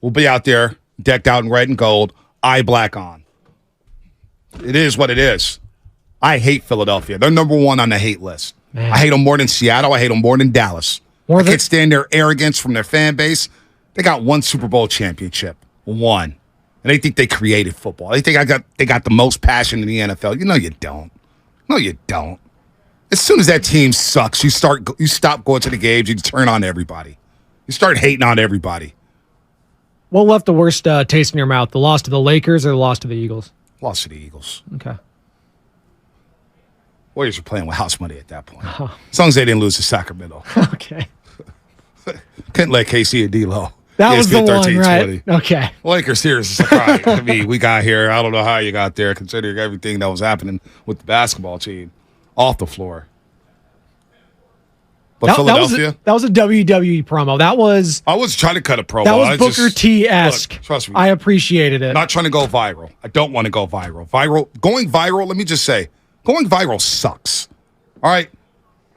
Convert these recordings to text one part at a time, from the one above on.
will be out there decked out in red and gold, eye black on. It is what it is. I hate Philadelphia. They're number one on the hate list. Man. I hate them more than Seattle. I hate them more than Dallas. I can't stand their arrogance from their fan base. They got one Super Bowl championship. One. And they think they created football. They think they got the most passion in the NFL. You know you don't. No, you don't. As soon as that team sucks, you stop going to the games, you turn on everybody. You start hating on everybody. What left the worst taste in your mouth? The loss to the Lakers or the loss to the Eagles? Lost to the Eagles. Okay. Warriors were playing with house money at that point. As long as they didn't lose to Sacramento. Okay. Couldn't let KC and D-Lo. That was the one, right? Okay. Lakers here is a surprise. I mean, we got here. I don't know how you got there, considering everything that was happening with the basketball team off the floor. But Philadelphia? That was a WWE promo. I was trying to cut a promo. That was Booker T-esque. Trust me. I appreciated it. Not trying to go viral. I don't want to go viral. Going viral, let me just say, going viral sucks. All right?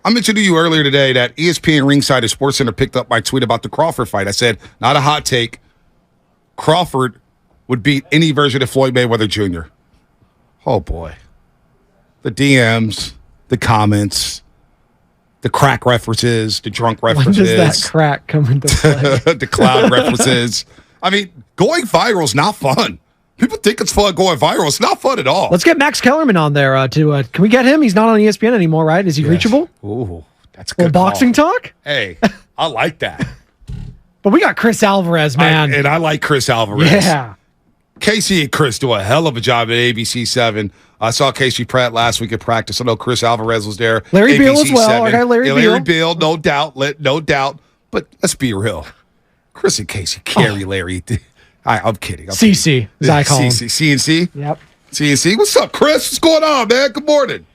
I mentioned to you earlier today that ESPN Ringside and SportsCenter picked up my tweet about the Crawford fight. I said, not a hot take, Crawford would beat any version of Floyd Mayweather Jr. Oh, boy. The DMs, the comments, the crack references, the drunk references. When does that crack come into play? The cloud references. I mean, going viral is not fun. People think it's fun going viral. It's not fun at all. Let's get Max Kellerman on there. Can we get him? He's not on ESPN anymore, right? Is he reachable? Ooh, that's a good boxing talk? Hey, I like that. But we got Chris Alvarez, man. And I like Chris Alvarez. Yeah. Casey and Chris do a hell of a job at ABC 7. I saw Casey Pratt last week at practice. I know Chris Alvarez was there. Larry ABC Beal as well. 7. Okay, Larry Beal, no doubt. No doubt. But let's be real. Chris and Casey carry Larry. I'm kidding. CC, as I call him. CNC? Yep. CNC. What's up, Chris? What's going on, man? Good morning.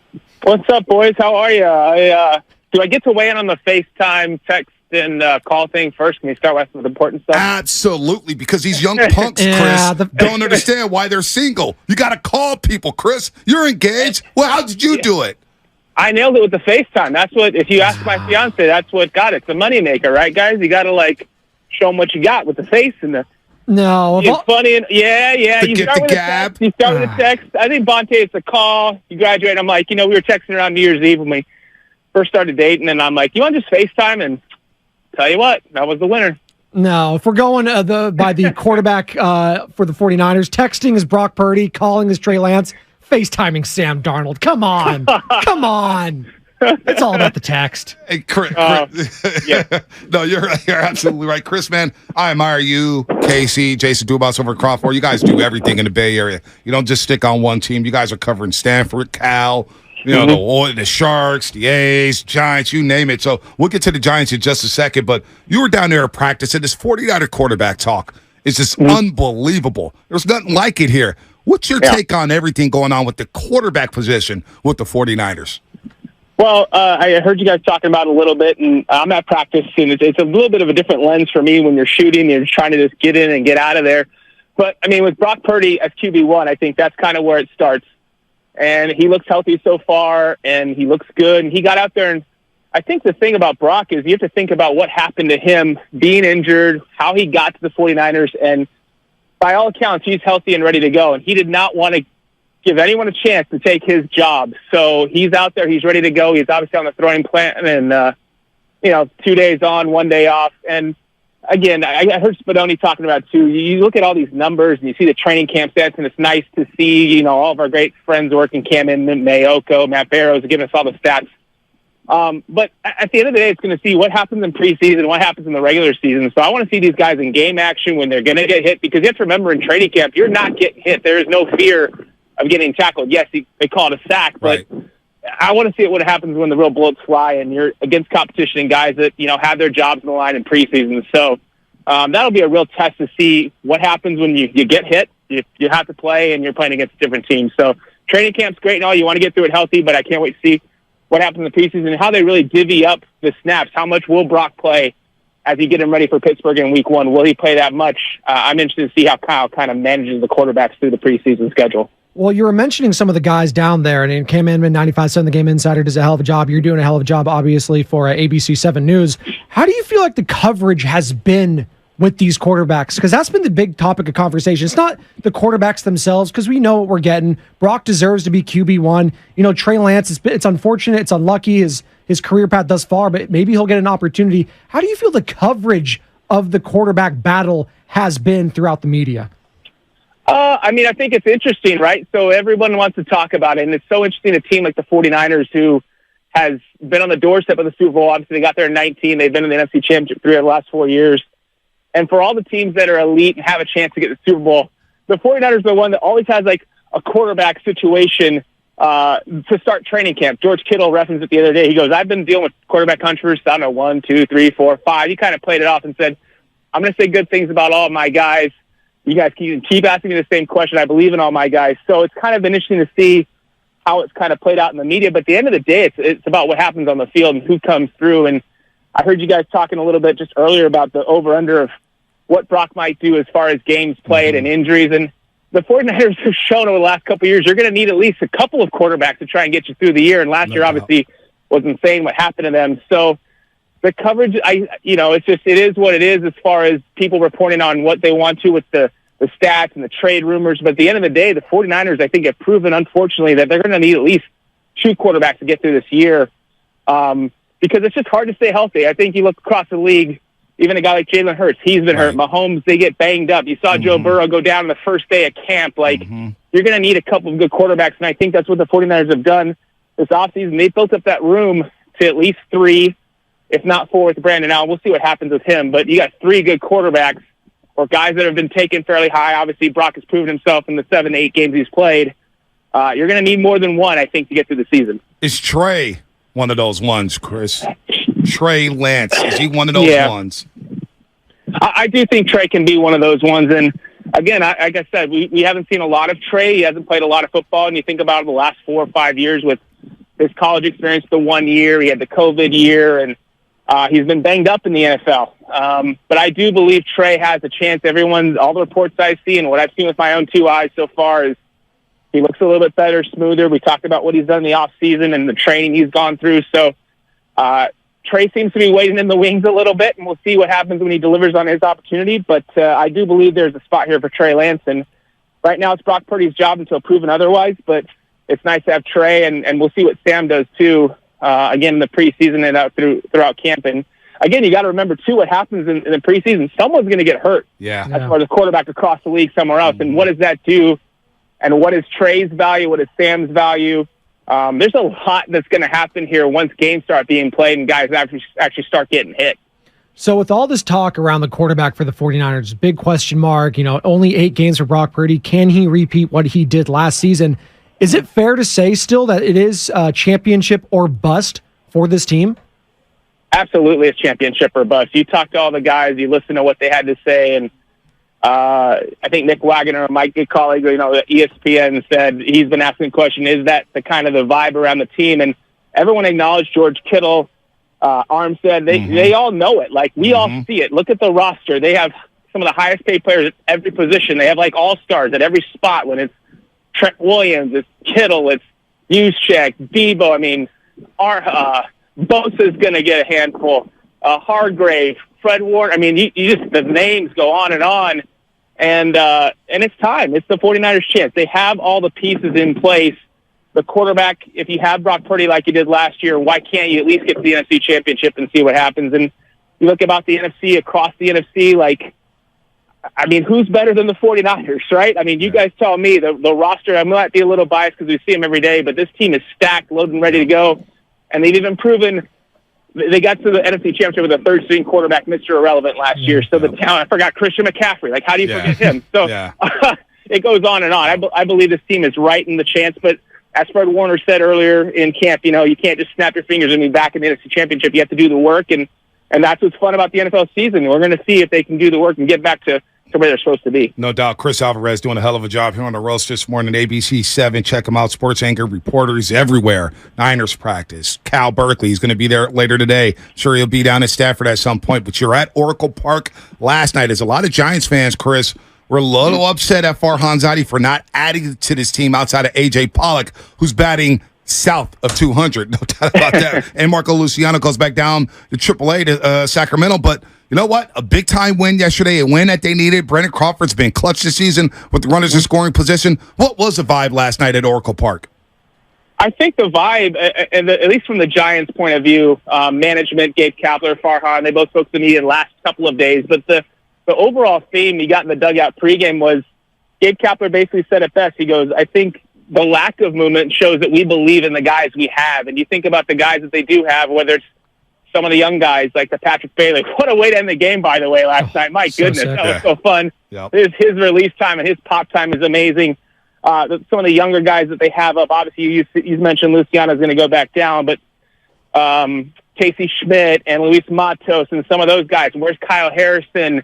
What's up, boys? How are you? Do I get to weigh in on the FaceTime, text, and call thing first? Can we start with important stuff? Absolutely, because these young punks, Chris, don't understand why they're single. You got to call people, Chris. You're engaged. Well, how did you do it? I nailed it with the FaceTime. That's what, if you ask my fiance, that's what got it. It's a moneymaker, right, guys? You got to, show them what you got with the face and the... No. It's funny. You start with a text. You start with a text. I think, Bonte, it's a call. You graduate. I'm like, we were texting around New Year's Eve when we first started dating, and I'm like, you want to just FaceTime? And tell you what, that was the winner. No, if we're going by the quarterback for the 49ers, texting is Brock Purdy, calling is Trey Lance, FaceTiming Sam Darnold. Come on. Come on. It's all about the text. Hey, Chris, yeah. No, you're absolutely right. Chris, man, I admire you, Casey, Jason Dubas over at Crawford. You guys do everything in the Bay Area. You don't just stick on one team. You guys are covering Stanford, Cal, the Sharks, the A's, Giants, you name it. So we'll get to the Giants in just a second, but you were down there at practice, and this 49er quarterback talk is just unbelievable. There's nothing like it here. What's your take on everything going on with the quarterback position with the 49ers? Well, I heard you guys talking about it a little bit, and I'm at practice, and it's a little bit of a different lens for me when you're shooting. You're trying to just get in and get out of there. But, with Brock Purdy as QB1, I think that's kind of where it starts. And he looks healthy so far, and he looks good. And he got out there, and I think the thing about Brock is you have to think about what happened to him being injured, how he got to the 49ers, and by all accounts, he's healthy and ready to go. And he did not want to give anyone a chance to take his job. So he's out there. He's ready to go. He's obviously on the throwing plan and, 2 dadays on, 1 day off. And again, I heard Spadoni talking about it too. You look at all these numbers and you see the training camp stats, and it's nice to see, all of our great friends working, Cam Inman, Mayoko, Matt Barrows, giving us all the stats. But at the end of the day, it's going to see what happens in preseason, what happens in the regular season. So I want to see these guys in game action when they're going to get hit, because you have to remember in training camp, you're not getting hit. There is no fear of getting tackled. Yes, they call it a sack, but I want to see what happens when the real bullets fly and you're against competition and guys that, have their jobs on the line in preseason. So that'll be a real test to see what happens when you get hit. You have to play and you're playing against different teams. So training camp's great and all. You want to get through it healthy, but I can't wait to see what happens in the preseason and how they really divvy up the snaps. How much will Brock play as you get him ready for Pittsburgh in week 1? Will he play that much? I'm interested to see how Kyle kind of manages the quarterbacks through the preseason schedule. Well, you were mentioning some of the guys down there, and Cam Inman, 95.7 The Game Insider, does a hell of a job. You're doing a hell of a job, obviously, for ABC 7 News. How do you feel like the coverage has been with these quarterbacks? Because that's been the big topic of conversation. It's not the quarterbacks themselves, because we know what we're getting. Brock deserves to be QB1. Trey Lance, it's unfortunate, it's unlucky, his career path thus far, but maybe he'll get an opportunity. How do you feel the coverage of the quarterback battle has been throughout the media? I think it's interesting, right? So everyone wants to talk about it, and it's so interesting a team like the 49ers, who has been on the doorstep of the Super Bowl. Obviously, they got there in 19. They've been in the NFC Championship 3 of the last 4 years. And for all the teams that are elite and have a chance to get the Super Bowl, the 49ers are the one that always has like a quarterback situation to start training camp. George Kittle referenced it the other day. He goes, I've been dealing with quarterback controversy, I don't know, 1, 2, 3, 4, 5. He kind of played it off and said, I'm going to say good things about all of my guys. You guys can keep asking me the same question. I believe in all my guys. So it's kind of been interesting to see how it's kind of played out in the media. But at the end of the day, it's about what happens on the field and who comes through. And I heard you guys talking a little bit just earlier about the over-under of what Brock might do as far as games played and injuries. And the 49ers have shown over the last couple of years, you're going to need at least a couple of quarterbacks to try and get you through the year. And last year, obviously, was insane what happened to them. So the coverage, it is what it is as far as people reporting on what they want to with the stats and the trade rumors. But at the end of the day, the 49ers, I think, have proven, unfortunately, that they're going to need at least 2 quarterbacks to get through this year because it's just hard to stay healthy. I think you look across the league, even a guy like Jalen Hurts, he's been hurt. Mahomes, they get banged up. You saw Joe Burrow go down the first day of camp. You're going to need a couple of good quarterbacks, and I think that's what the 49ers have done this offseason. They built up that room to at least 3, if not 4 with Brandon Allen. We'll see what happens with him, but you got 3 good quarterbacks or guys that have been taken fairly high. Obviously, Brock has proven himself in the 7 to 8 games he's played. You're going to need more than 1, I think, to get through the season. Is Trey one of those ones, Chris? Trey Lance, is he one of those ones? I do think Trey can be one of those ones. And again, like I said, we haven't seen a lot of Trey. He hasn't played a lot of football. And you think about the last 4 or 5 years with his college experience, the 1 year, he had the COVID year, and he's been banged up in the NFL. But I do believe Trey has a chance. All the reports I see and what I've seen with my own 2 eyes so far is he looks a little bit better, smoother. We talked about what he's done in the offseason and the training he's gone through. So Trey seems to be waiting in the wings a little bit, and we'll see what happens when he delivers on his opportunity. But I do believe there's a spot here for Trey Lance. And right now it's Brock Purdy's job until proven otherwise. But it's nice to have Trey, and we'll see what Sam does too, again, in the preseason and throughout camp. And again, you got to remember too what happens in the preseason. Someone's going to get hurt. As far as a quarterback across the league somewhere else. And what does that do? And what is Trey's value? What is Sam's value? There's a lot that's going to happen here once games start being played and guys actually start getting hit. So with all this talk around the quarterback for the 49ers, big question mark, only 8 games for Brock Purdy. Can he repeat what he did last season? Is it fair to say still that it is championship or bust for this team? Absolutely, it's championship or bust. You talk to all the guys, you listen to what they had to say, and I think Nick Wagoner, my good colleague, at ESPN, said he's been asking the question, is that the kind of the vibe around the team? And everyone acknowledged George Kittle, Armstead. They all know it. We all see it. Look at the roster. They have some of the highest paid players at every position. They have all-stars at every spot. When it's Trent Williams, it's Kittle, it's Juszczyk, Debo. Bosa's going to get a handful. Hargrave, Fred Warner. You just, the names go on. And it's time. It's the 49ers' chance. They have all the pieces in place. The quarterback, if you have Brock Purdy like you did last year, why can't you at least get to the NFC Championship and see what happens? And you look about the NFC, across the NFC, who's better than the 49ers, right? You guys tell me. The roster, I might be a little biased because we see them every day, but this team is stacked, loaded and ready to go. And they've even proven they got to the NFC Championship with a third-string quarterback, Mr. Irrelevant, last year. So the talent, I forgot Christian McCaffrey. How do you forget him? So it goes on and on. I believe this team is right in the chance, but as Fred Warner said earlier in camp, you can't just snap your fingers and be back in the NFC Championship. You have to do the work, and that's what's fun about the NFL season. We're going to see if they can do the work and get back to where they're supposed to be. No doubt. Chris Alvarez doing a hell of a job here on the roast this morning. ABC 7. Check him out. Sports anchor, reporters everywhere. Niners practice. Cal Berkeley. He's going to be there later today. Sure, he'll be down at Stafford at some point. But you're at Oracle Park last night. As a lot of Giants fans, Chris, were a little upset at Farhan Zaidi for not adding to this team outside of A.J. Pollock, who's batting south of 200, no doubt about that. And Marco Luciano goes back down to AAA to Sacramento. But you know what? A big-time win yesterday, a win that they needed. Brandon Crawford's been clutch this season with the runners in scoring position. What was the vibe last night at Oracle Park? I think the vibe, at least from the Giants' point of view, management, Gabe Kapler, Farhan, they both spoke to me in the last couple of days. But the overall theme you got in the dugout pregame was Gabe Kapler basically said it best. He goes, I think the lack of movement shows that we believe in the guys we have. And you think about the guys that they do have, whether it's some of the young guys like the Patrick Bailey. What a way to end the game, by the way, last night. My goodness, that was so fun. Yep. His release time and his pop time is amazing. Some of the younger guys that they have up, obviously you mentioned Luciano's going to go back down, but Casey Schmidt and Luis Matos and some of those guys. Where's Kyle Harrison?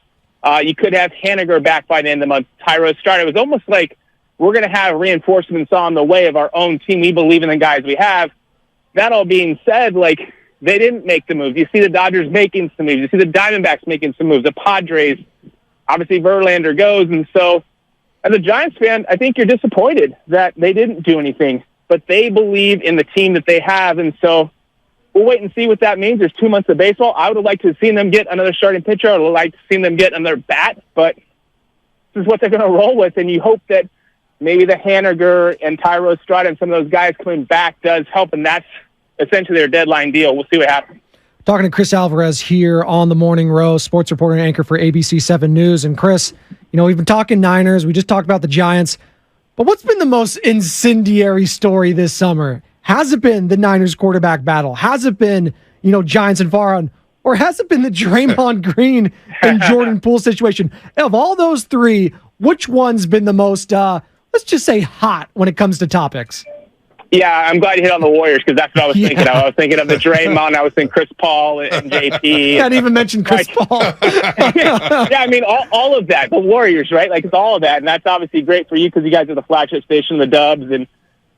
You could have Haniger back by the end of the month. Tyro Strada. It was almost like we're going to have reinforcements on the way of our own team. We believe in the guys we have. That all being said, like, they didn't make the moves. You see the Dodgers making some moves. You see the Diamondbacks making some moves. The Padres, obviously Verlander goes. And so as a Giants fan, I think you're disappointed that they didn't do anything. But they believe in the team that they have. And so we'll wait and see what that means. There's 2 months of baseball. I would have liked to have seen them get another starting pitcher. I would have liked to have seen them get another bat. But this is what they're going to roll with. And you hope that maybe the Haniger and Tyro Strada and some of those guys coming back does help. And that's essentially their deadline deal. We'll see what happens. Talking to Chris Alvarez here on the Morning Row, sports reporter and anchor for ABC 7 News. And Chris, we've been talking Niners. We just talked about the Giants. But what's been the most incendiary story this summer? Has it been the Niners quarterback battle? Has it been, Giants and Farhan? Or has it been the Draymond Green and Jordan Poole situation? Of all those three, which one's been the most, let's just say, hot when it comes to topics? Yeah, I'm glad you hit on the Warriors because that's what I was thinking of. I was thinking of the Draymond. I was thinking Chris Paul and JP. Can't even mention Chris Paul. Yeah, I mean, all of that. The Warriors, right? Like, it's all of that. And that's obviously great for you because you guys are the flagship station, the Dubs. And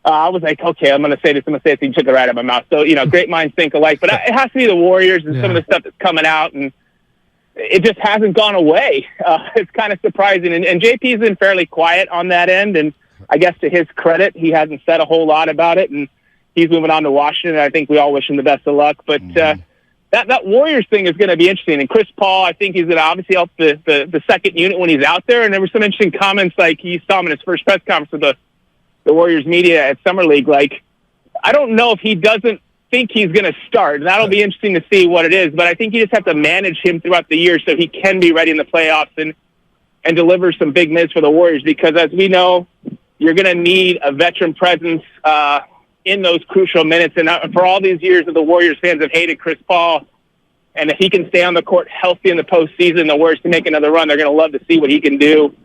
I was like, okay, I'm going to say this. You took it right out of my mouth. So, great minds think alike. But it has to be the Warriors and some of the stuff that's coming out. And it just hasn't gone away. It's kind of surprising. And JP's been fairly quiet on that end. And I guess to his credit, he hasn't said a whole lot about it, and he's moving on to Washington. And I think we all wish him the best of luck. But that Warriors thing is going to be interesting. And Chris Paul, I think he's going to obviously help the second unit when he's out there. And there were some interesting comments, like you saw him in his first press conference with the Warriors media at Summer League. Like, I don't know if he doesn't think he's going to start. And that'll be interesting to see what it is. But I think you just have to manage him throughout the year so he can be ready in the playoffs and deliver some big minutes for the Warriors. Because as we know, you're going to need a veteran presence in those crucial minutes. And for all these years that the Warriors fans have hated Chris Paul, and if he can stay on the court healthy in the postseason, the Warriors can make another run. They're going to love to see what he can do,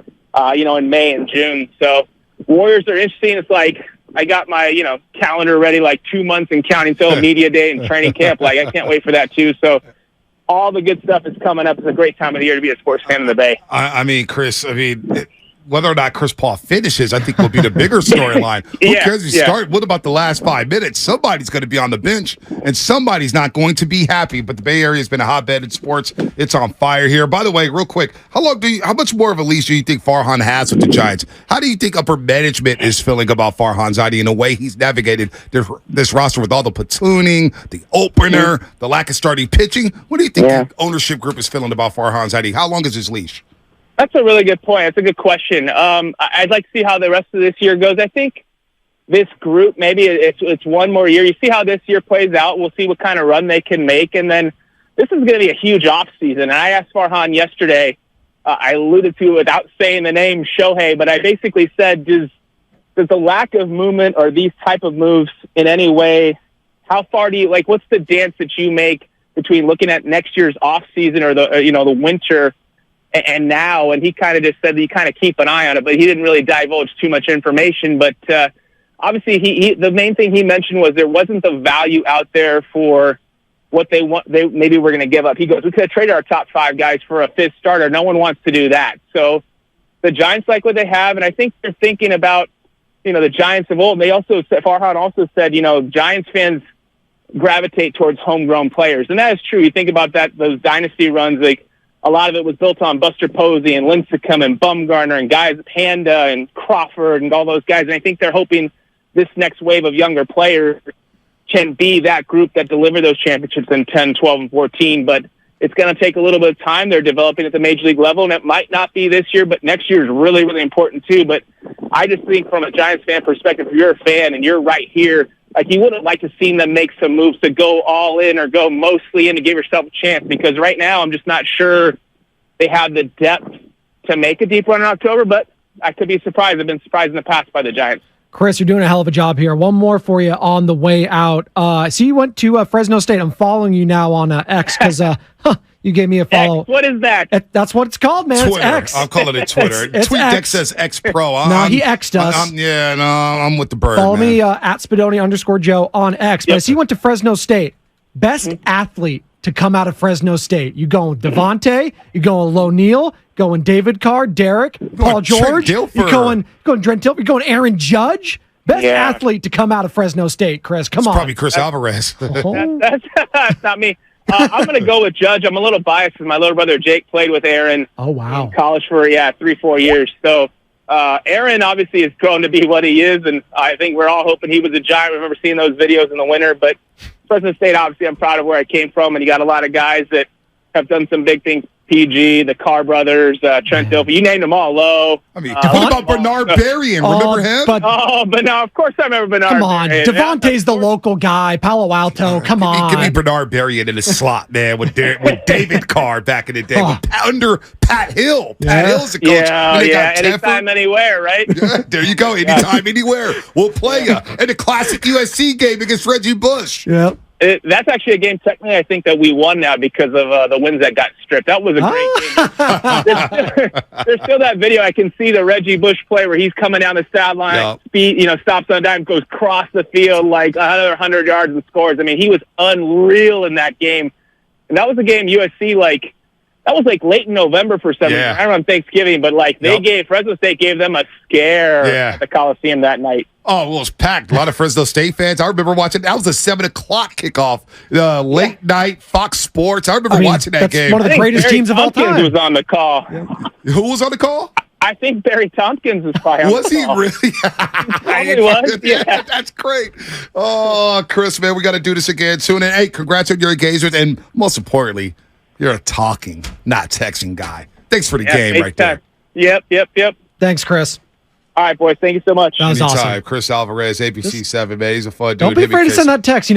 in May and June. So Warriors are interesting. It's like I got my, calendar ready like 2 months and counting till media day and training camp. Like, I can't wait for that too. So all the good stuff is coming up. It's a great time of the year to be a sports fan in the Bay. I mean, Chris, whether or not Chris Paul finishes, I think will be the bigger storyline. Who cares if he starts? What about the last 5 minutes? Somebody's going to be on the bench, and somebody's not going to be happy. But the Bay Area has been a hotbed in sports. It's on fire here. By the way, real quick, how much more of a leash do you think Farhan has with the Giants? How do you think upper management is feeling about Farhan Zaidi in the way he's navigated this roster with all the platooning, the opener, the lack of starting pitching? What do you think the ownership group is feeling about Farhan Zaidi? How long is his leash? That's a really good point. That's a good question. I'd like to see how the rest of this year goes. I think this group, maybe it's one more year. You see how this year plays out. We'll see what kind of run they can make. And then this is going to be a huge off season. And I asked Farhan yesterday, I alluded to it without saying the name Shohei, but I basically said, does the lack of movement or these type of moves in any way, how far do you, like, what's the dance that you make between looking at next year's off season or the winter and now? And he kind of just said that you kind of keep an eye on it, but he didn't really divulge too much information. But obviously, the main thing he mentioned was there wasn't the value out there for what they want. They maybe we're going to give up. He goes, we could have traded our top 5 guys for a 5th starter. No one wants to do that. So the Giants like what they have, and I think they're thinking about the Giants of old. They also said, Farhan also said, Giants fans gravitate towards homegrown players, and that is true. You think about those dynasty runs, like, a lot of it was built on Buster Posey and Lincecum and Bumgarner and guys, Panda and Crawford and all those guys. And I think they're hoping this next wave of younger players can be that group that deliver those championships in 10, 12, and 14. But it's going to take a little bit of time. They're developing at the major league level, and it might not be this year, but next year is really, really important too. But I just think from a Giants fan perspective, if you're a fan and you're right here, like, you would have liked to see them make some moves to go all in or go mostly in to give yourself a chance, because right now I'm just not sure they have the depth to make a deep run in October, but I could be surprised. I've been surprised in the past by the Giants. Chris, you're doing a hell of a job here. One more for you on the way out. See, you went to Fresno State. I'm following you now on X because you gave me a follow. X, what is that? That's what it's called, man. Twitter. It's X. I'm calling it Twitter. It's Tweet X. deck says X Pro. No, he X'd us. I'm with the bird. Follow man. me at Spadoni_Joe on X. But I see you went to Fresno State. Best athlete to come out of Fresno State. You going Devontae? You going Loneal? Going David Carr? Derek? Paul George? You going Trent Dilfer? You going Aaron Judge? Best athlete to come out of Fresno State, Chris. Come on. Probably Chris Alvarez. That's not me. I'm going to go with Judge. I'm a little biased because my little brother Jake played with Aaron. Oh, wow. In college for 3-4 years. So Aaron obviously is grown to be what he is, and I think we're all hoping he was a Giant. I remember seeing those videos in the winter. But Fresno State, obviously, I'm proud of where I came from, and you got a lot of guys that have done some big things. PG, the Carr brothers, Trent Dilfer, you named them all. Low. I mean, what about Bernard Berrien? Remember him? But no, of course I remember Bernard. Come on, Devontae's the local guy. Palo Alto, come on. Give me Bernard Berrien in the slot, man, with David Carr back in the day, under Pat Hill. Pat Hill's the coach. Yeah, anytime, anywhere, right? Yeah, there you go. Anytime, anywhere. We'll play you. And the classic USC game against Reggie Bush. Yep. That's actually a game, technically, I think that we won now because of the wins that got stripped. That was a great game. There's still that video. I can see the Reggie Bush play where he's coming down the sideline, stops on a dime, goes across the field like another 100 yards and scores. I mean, he was unreal in that game. And that was a game USC, that was late in November for some reason. I don't know on Thanksgiving, but Fresno State gave them a scare at the Coliseum that night. Oh, well, it was packed. A lot of Fresno State fans. I remember watching. That was a 7 o'clock kickoff. Late night, Fox Sports. I remember watching that game. One of the greatest teams of all time. Tompkins was on the call. Yeah. Who was on the call? I think Barry Tompkins was probably on the call. Was he really? Probably was, yeah. That's great. Oh, Chris, man, we got to do this again soon. And, hey, congrats on your engagement. And most importantly, you're a talking, not texting guy. Thanks for the game right there. Yep. Thanks, Chris. All right, boys. Thank you so much. That was Anytime. awesome. Chris Alvarez, ABC7, man. He's a fun dude. Don't be afraid to send that text.